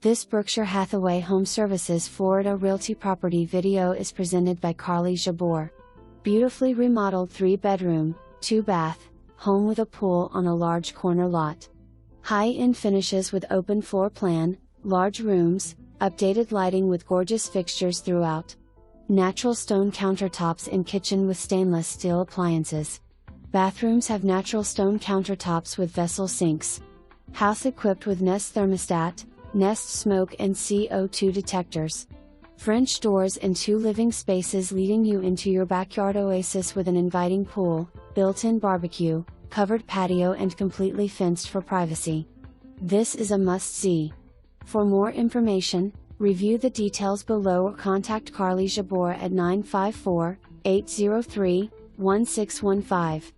This Berkshire Hathaway HomeServices Florida Realty property video is presented by Carlie Jabbour. Beautifully remodeled 3-bedroom, 2-bath, home with a pool on a large corner lot. High-end finishes with open floor plan, large rooms, updated lighting with gorgeous fixtures throughout. Natural stone countertops in kitchen with stainless steel appliances. Bathrooms have natural stone countertops with vessel sinks. House equipped with Nest thermostat, Nest smoke and CO2 detectors. French doors and 2 living spaces leading you into your backyard oasis with an inviting pool, built-in barbecue, covered patio and completely fenced for privacy. This is a must-see. For more information, review the details below or contact Carlie Jabbour at 954-803-1615.